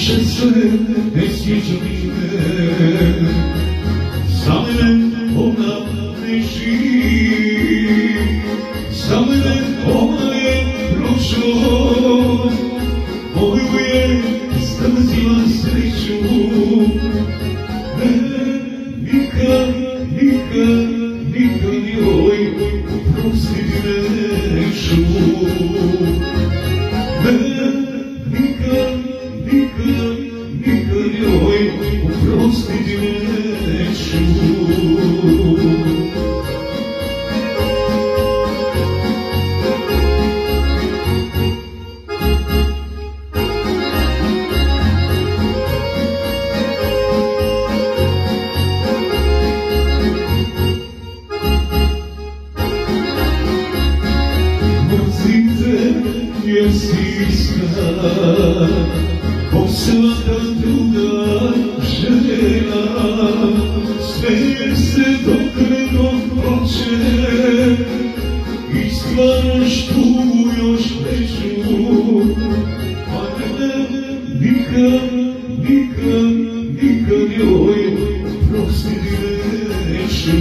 više se ne sjeća mi me, za mene ona ne živi, za mene ona je prošlost, moju je zgazila sreću. Nikad, nikad, nikad joj oprostiti neću. Nikad, nikad, nikad joj oprostiti neću. Jer si iskra, ko svaka druga žena, smeje se dok redom prođe i stvaraš tugu još veću. A ne, nikad, nikad, nikad joj oprostiti neću.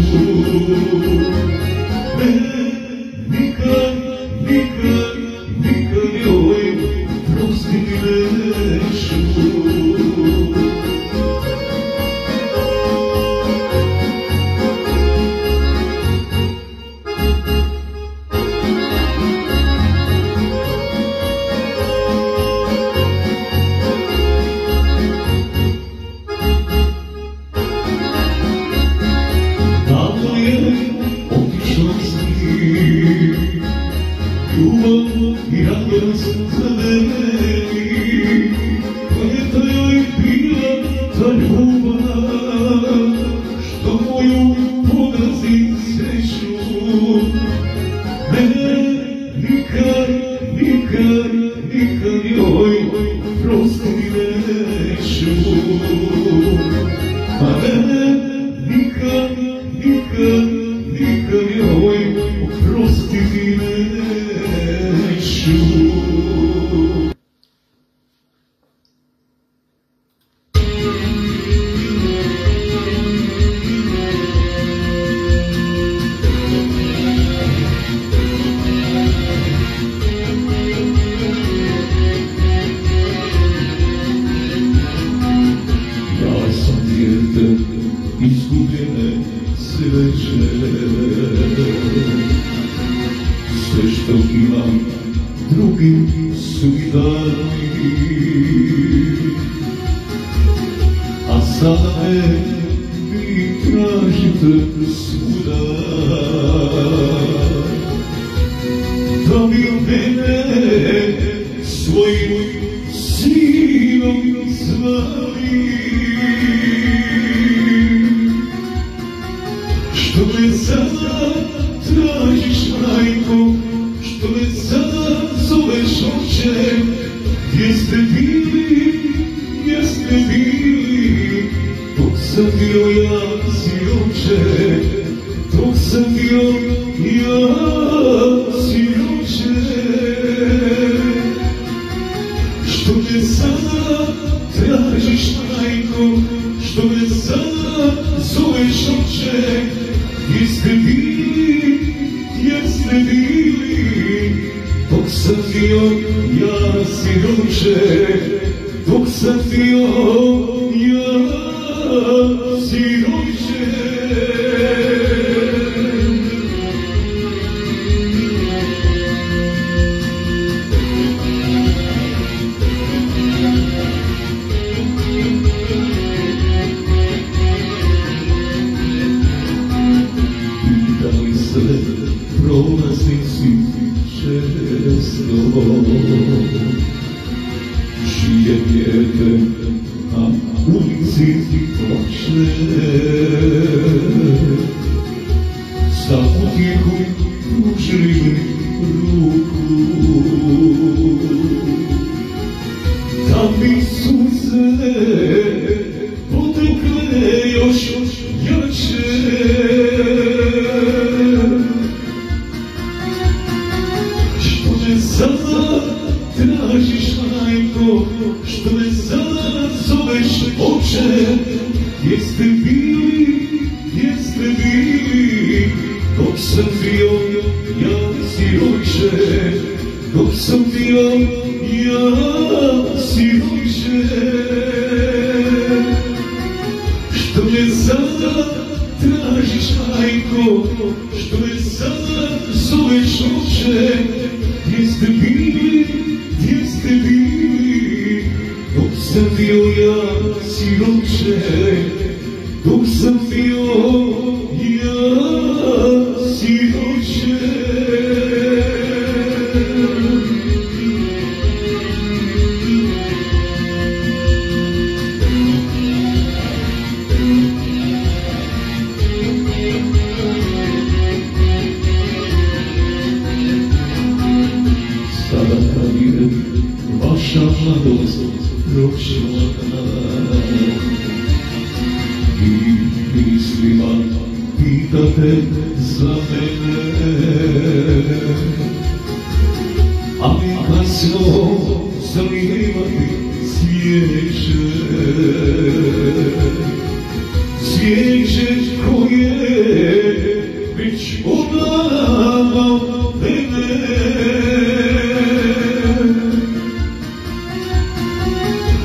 Nikad, nikad, nikad joj oprostiti neću. Davno je otišla s njim, ljubav i radost za meni, koja joj bila ta ljubav, što moju pogazi sreću. Nikad, nikad, nikad joj oprostiti neću. A nikad, nikad, nikad joj oprostiti neću. Ja sam dijete izgubljene sreće, sve što imam drugim su mi dali, a sada me vi tražite svuda, da mi mene svojim sinom zvali. Što me sada tražiš, majko, što me sada zoveš oče, gdje ste bili, gdje ste bili, dok sam bio ja siroče, dok sam bio ja siroče. Što me sada tražiš, majko, što me sada zoveš oče, gdje ste bili, gdje ste bili, dok sam bio ja siroče, dok sam bio ja siroče. Prolaznici često čije dijete na ulici plače, za utjehu pružili ruku, da mi suze potekle još jače. Sada tražiš, majko, što me sada oče, jeste bili, dok sam bio ja siroče, dok sam bio ja siroče. Što me sada tražiš, majko, što me sada zoveš oče, jeste bili, dok sam bio ja siroče, dok sam bio ja siroče. Sada kad je vaša mladost prošla i mislima pitate za mene, ali kasno zalijevati svijeće koje već odavno mene.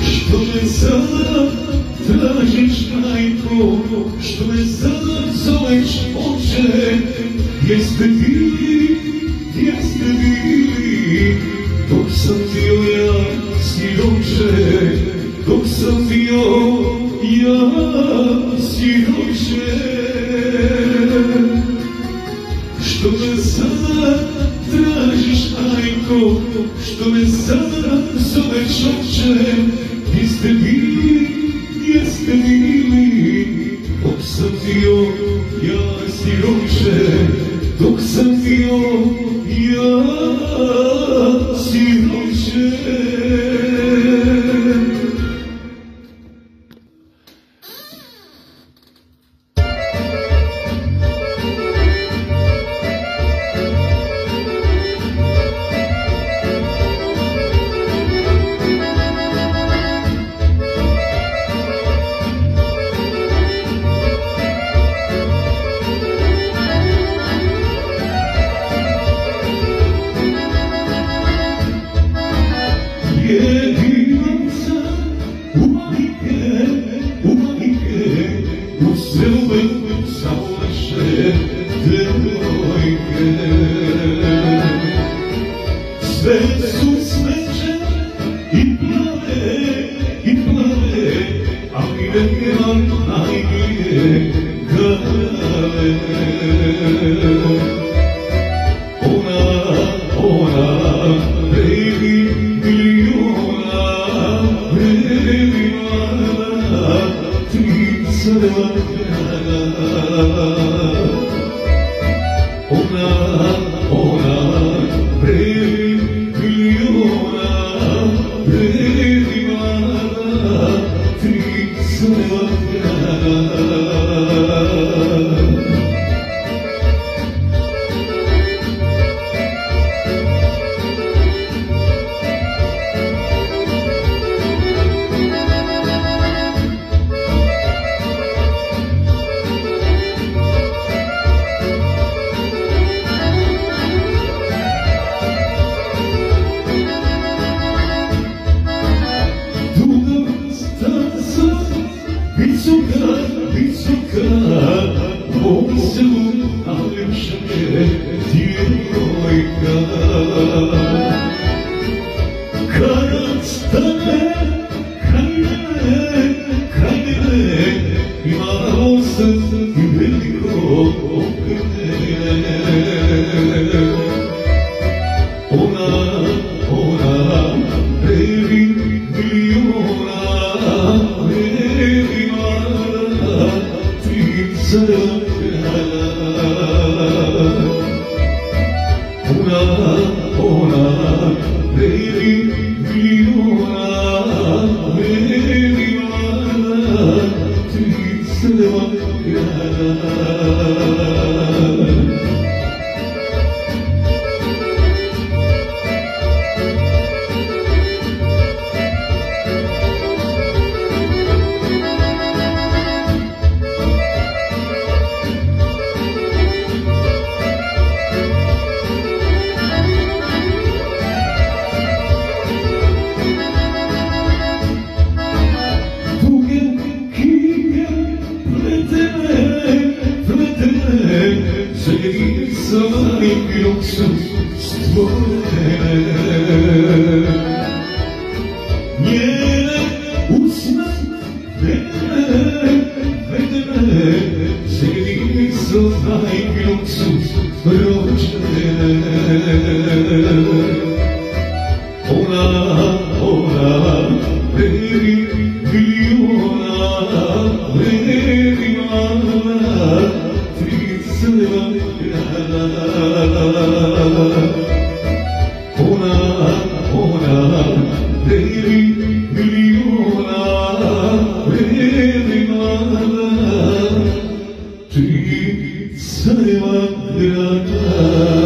Što me sada tražiš, majko, što me sada zoveš oče, jeste bili, dok sam bio ja siroče, dok sam bio ja siroče. Što me sada tražiš, majko, što me sada zoveš oče, jeste bili, dok sam bio ja siroče, dok sam bio ja siroče. Sve su smeće i plave, ali nemam najmije kale. Ona, baby miliona, baby mala, ti crva krala. Ona, baby miliona, baby mala, ti crva krala. Visoka, posebno najljepša je djevojka. Kad stane kraj mene, ima osam i veliko okrene. Ona, baby miliona, baby mala, ti crva krala. Ona, baby miliona, baby mala, ti su stvorene. Njene usne vedene, željezom najmiljom su rođene. Ona, veri miliona, veri mala, Triceva grada. Ona, veri miliona, veri mala, Triceva grada.